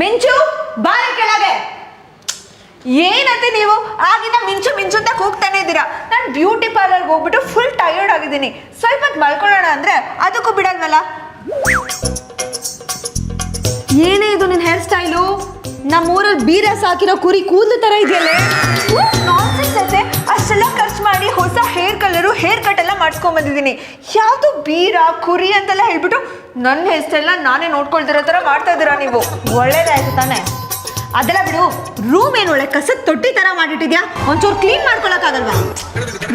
ಮಿಂಚು ಬಾರಿ ಕೆಳಗೆ. ಏನಂತೆ ನೀವು ಆಗಿನ ಮಿಂಚು ಮಿಂಚು ಅಂತ ಕೂಗ್ತಾನೆ ಇದ್ದೀರಾ. ನಾನು ಬ್ಯೂಟಿ ಪಾರ್ಲರ್ಗೆ ಹೋಗ್ಬಿಟ್ಟು ಫುಲ್ ಟಯರ್ಡ್ ಆಗಿದ್ದೀನಿ. ಸ್ವಲ್ಪ ಹೊತ್ತು ಮಲ್ಕೊಳ್ಳೋಣ ಅಂದ್ರೆ ಅದಕ್ಕೂ ಬಿಡಲ್ವಲ್ಲ. ಏನೇ ಇದು ನಿನ್ನ ಹೇರ್ ಸ್ಟೈಲು? ನಮ್ಮೂರಲ್ಲಿ ಬೀರ ಸಾಕಿರೋ ಕುರಿ ಕೂದಲು ತರ ಇದೆಯಲ್ಲ. ನಾನ್ಸೆನ್ಸ್ ಅಂತೆ. ಅಷ್ಟೆಲ್ಲ ಖರ್ಚು ಮಾಡಿ ಹೊಸ ಹೇರ್ ಕಲರು ಹೇರ್ ಕಟ್ ಎಲ್ಲ ಮಾಡಿಸ್ಕೊಂಡ್ ಬಂದಿದ್ದೀನಿ. ಯಾವುದು ಬೀರ ಕುರಿ ಅಂತೆಲ್ಲ ಹೇಳ್ಬಿಟ್ಟು ನನ್ನ ಹೇರ್ ಸ್ಟೈಲ್ನ ನಾನೇ ನೋಡ್ಕೊಳ್ತಿರೋ ಥರ ಮಾಡ್ತಾ ಇದ್ದೀರಾ ನೀವು. ಒಳ್ಳೇದಾಯ್ತು ತಾನೆ. ಅದೆಲ್ಲ ಬಿಡು. ರೂಮ್ ಏನು ಒಳ್ಳೆ ಕಸದ ತೊಟ್ಟಿ ಥರ ಮಾಡಿಟ್ಟಿದ್ಯಾ. ಒಂಚೂರು ಕ್ಲೀನ್ ಮಾಡ್ಕೊಳಕ್ಕಾಗಲ್ವಾ?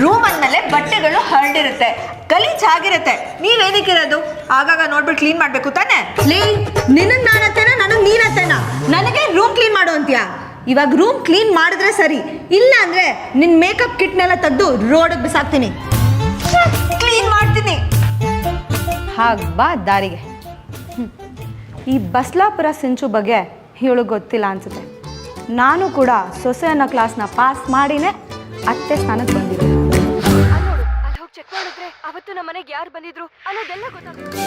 ರೂಮ್ ಅಂದಮೇಲೆ ಬಟ್ಟೆಗಳು ಹರಡಿರುತ್ತೆ, ಗಲೀಜಾಗಿರುತ್ತೆ. ನೀವೇನಕ್ಕಿರೋದು? ಆಗಾಗ ನೋಡ್ಬಿಟ್ಟು ಕ್ಲೀನ್ ಮಾಡಬೇಕು ತಾನೆ. ನಿನಗೆ ನಾನತ್ತೇನ, ನನಗೆ ನೀನತ್ತೇನ? ನನಗೆ ರೂಮ್ ಕ್ಲೀನ್ ಮಾಡು ಅಂತೀಯಾ? ಇವಾಗ ರೂಮ್ ಕ್ಲೀನ್ ಮಾಡಿದ್ರೆ ಸರಿ, ಇಲ್ಲ ಅಂದರೆ ನಿನ್ನ ಮೇಕಪ್ ಕಿಟ್ನೆಲ್ಲ ತೆಗೆದು ರೋಡಿಗೆ ಬಿಸಾಕ್ತೀನಿ. ಕ್ಲೀನ್ ಮಾಡ್ತೀನಿ. ಹಾಗೆ ಬಾ ದಾರಿಗೆ. ಈ ಬಸ್ಲಾಪುರ ಸಿಂಚು ಬಗ್ಗೆ ಇವಳಿಗೆ ಗೊತ್ತಿಲ್ಲ ಅನ್ಸುತ್ತೆ. ನಾನು ಕೂಡ ಸೊಸೆ ಅನ್ನೋ ಕ್ಲಾಸ್ನ ಪಾಸ್ ಮಾಡಿನೇ ಅತ್ತೆ ಸ್ಥಾನಕ್ಕೆ ಬಂದಿದ್ದೆ. ಅಲ್ಲಿ ಹೋಗಿ ಚೆಕ್ ಮಾಡಿದ್ರೆ ಅವತ್ತು ನಮ್ಮ ಮನೆಗೆ ಯಾರು ಬಂದಿದ್ರು ಅನ್ನೋದೆಲ್ಲ ಗೊತ್ತಾಗುತ್ತೆ.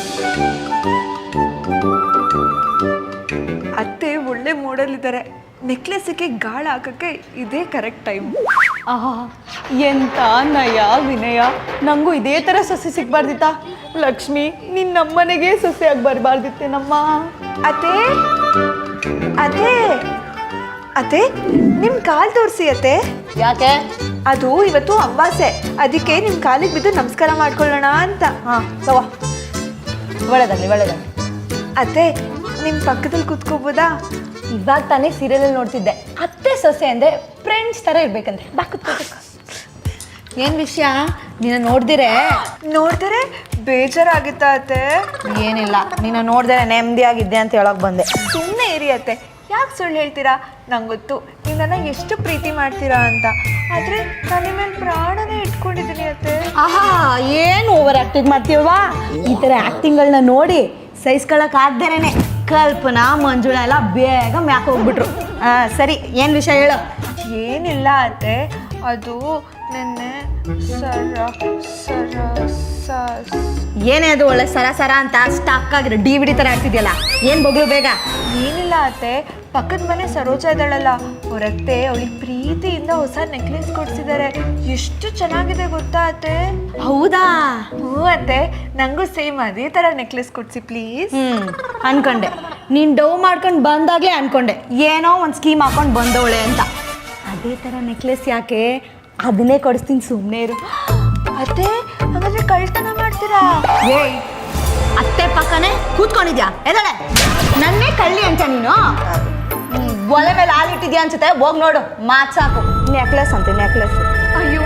ಅತ್ತೆ ಒಳ್ಳೆ ಮೂಡಲ್ಲಿದ್ದಾರೆ. ನೆಕ್ಲೆಸ್ಗೆ ಗಾಳ ಹಾಕಕ್ಕೆ ಇದೇ ಕರೆಕ್ಟ್ ಟೈಮ್. ಎಂತ ನಯ ವಿನಯ. ನನಗೂ ಇದೇ ಥರ ಸೊಸೆ ಸಿಗ್ಬಾರ್ದಿತ್ತ. ಲಕ್ಷ್ಮಿ, ನೀನು ನಮ್ಮನೆಗೆ ಸೊಸೆಯಾಗಿ ಬರಬಾರ್ದಿತ್ತೆ ನಮ್ಮ. ಅತ್ತೆ ಅತ್ತೆ ಅತ್ತೆ, ನಿಮ್ಮ ಕಾಲು ತೋರಿಸಿ ಅತ್ತೆ. ಯಾಕೆ? ಅದು ಇವತ್ತು ಅಮಾವಾಸ್ಯೆ, ಅದಕ್ಕೆ ನಿಮ್ಮ ಕಾಲಿಗೆ ಬಿದ್ದು ನಮಸ್ಕಾರ ಮಾಡ್ಕೊಳ್ಳೋಣ ಅಂತ. ಹಾಂ ತಗೋ, ಒಳ್ಳೆದಾಗಲಿ ಒಳ್ಳೆದಾಗಲಿ. ಅತ್ತೆ, ನಿಮ್ಮ ಪಕ್ಕದಲ್ಲಿ ಕೂತ್ಕೋಬೋದಾ? ಇವಾಗ ತಾನೇ ಸೀರಿಯಲಲ್ಲಿ ನೋಡ್ತಿದ್ದೆ, ಅತ್ತೆ ಸೊಸೆ ಅಂದರೆ ಫ್ರೆಂಡ್ಸ್ ಥರ ಇರ್ಬೇಕಂದ್ರೆ. ಬಾ ಕೂತ್ಕೋಬೇಕು. ಏನು ವಿಷಯ? ನೀನು ನೋಡ್ದರೆ ಬೇಜಾರಾಗುತ್ತಾ ಅತ್ತೆ? ಏನಿಲ್ಲ, ನೀನು ನೋಡಿದ್ರೆ ನೆಮ್ಮದಿಯಾಗಿದ್ದೆ ಅಂತ ಹೇಳೋಕೆ ಬಂದೆ. ಸುಮ್ಮನೆ ಇರಿ ಅತ್ತೆ, ಯಾಕೆ ಸುಳ್ಳು ಹೇಳ್ತೀರಾ? ನಂಗೆ ಗೊತ್ತು ನೀವು ನನ್ನ ಎಷ್ಟು ಪ್ರೀತಿ ಮಾಡ್ತೀರಾ ಅಂತ. ಆದರೆ ನಾನು ನಿಮ್ಮ ಮೇಲೆ ಪ್ರಾಣನೇ ಇಟ್ಕೊಂಡಿದ್ದೀನಿ ಅತ್ತೆ. ಆಹಾ, ಏನು ಓವರ್ ಆ್ಯಕ್ಟಿಂಗ್ ಮಾಡ್ತೀವವಾ? ಈ ಥರ ಆ್ಯಕ್ಟಿಂಗ್ಗಳನ್ನ ನೋಡಿ ಸಹಿಸ್ಕೊಳಕ್ಕಾಗ್ದೇನೆ ಕಲ್ಪನಾ ಮಂಜುಳ ಎಲ್ಲ ಬೇಗ ಮ್ಯಾಕ್ ಹೋಗ್ಬಿಟ್ರು. ಸರಿ, ಏನು ವಿಷಯ ಹೇಳು. ಏನಿಲ್ಲ ಅತ್ತೆ, ಅದು ನೆನ್ನೆ ಏನೇ ಅದು ಒಳ್ಳೆ ಸರ ಸರ ಅಂತ ಸ್ಟಾಕ್ ಆಗಿರೋ DVD ಥರ ಆಗ್ತಿದೆಯಲ್ಲ, ಏನು ಬಗ್ಳು ಬೇಗ. ಏನಿಲ್ಲ ಅತ್ತೆ, ಪಕ್ಕದ ಮನೆ ಸರೋಜ ಇದ್ದಾಳಲ್ಲ, ಅವರತ್ತೆ ಅವಳಿಗೆ ಪ್ರೀತಿಯಿಂದ ಹೊಸ ನೆಕ್ಲೆಸ್ ಕೊಡ್ಸಿದ್ದಾರೆ. ಎಷ್ಟು ಚೆನ್ನಾಗಿದೆ ಗೊತ್ತಾ ಅತ್ತೆ? ಹೌದಾ? ಹ್ಞೂ ಅತ್ತೆ, ನನಗೂ ಸೇಮ್ ಅದೇ ಥರ ನೆಕ್ಲೆಸ್ ಕೊಡ್ಸಿ ಪ್ಲೀಸ್. ಅನ್ಕೊಂಡೆ, ನೀನು ಡವ್ ಮಾಡ್ಕೊಂಡು ಬಂದಾಗಲೇ ಅನ್ಕೊಂಡೆ ಏನೋ ಒಂದು ಸ್ಕೀಮ್ ಹಾಕೊಂಡು ಬಂದವಳೆ ಅಂತ. ಅದೇ ಥರ ನೆಕ್ಲೆಸ್ ಯಾಕೆ, ಅದನ್ನೇ ಕೊಡಿಸ್ತೀನಿ, ಸುಮ್ಮನೆ ಇರು. ಅತ್ತೆ, ಹಾಗಾದ್ರೆ ಕಳ್ತನ ಮಾಡ್ತೀರಾ? ಏಯ್, ಅತ್ತೆ ಪಕ್ಕನೇ ಕೂತ್ಕೊಂಡಿದ್ಯಾ? ಎದಳೆ ನನ್ನೇ ಕಳ್ಳಿ ಅಂತ ನೀನು? ಒಲೆ ಮೇಲೆ ಹಾಲಿಟ್ಟಿದ್ಯಾ ಅನ್ಸುತ್ತೆ, ಹೋಗಿ ನೋಡು. ಮಾತು ಸಾಕು. ನೆಕ್ಲೆಸ್ ಅಂತೆ, ನೆಕ್ಲೆಸ್. ಅಯ್ಯೋ,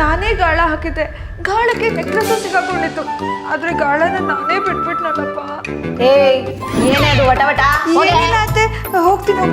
ನಾನೇ ಗಾಳ ಹಾಕಿದ್ದೆ. ಗಾಳಕ್ಕೆ ನೆಕ್ಲೆಸ್ ಸಿಗಾಕೊಂಡಿತ್ತು, ಆದ್ರೆ ಗಾಳನ ನಾನೇ ಬಿಟ್ಬಿಟ್ನಲ್ಲಪ್ಪ. ಏಯ್, ಏನೇ ಅದು ವಟ ವಟ? ಏನಿಲ್ಲ ಅತ್ತೆ, ಹೋಗ್ತೀನಿ.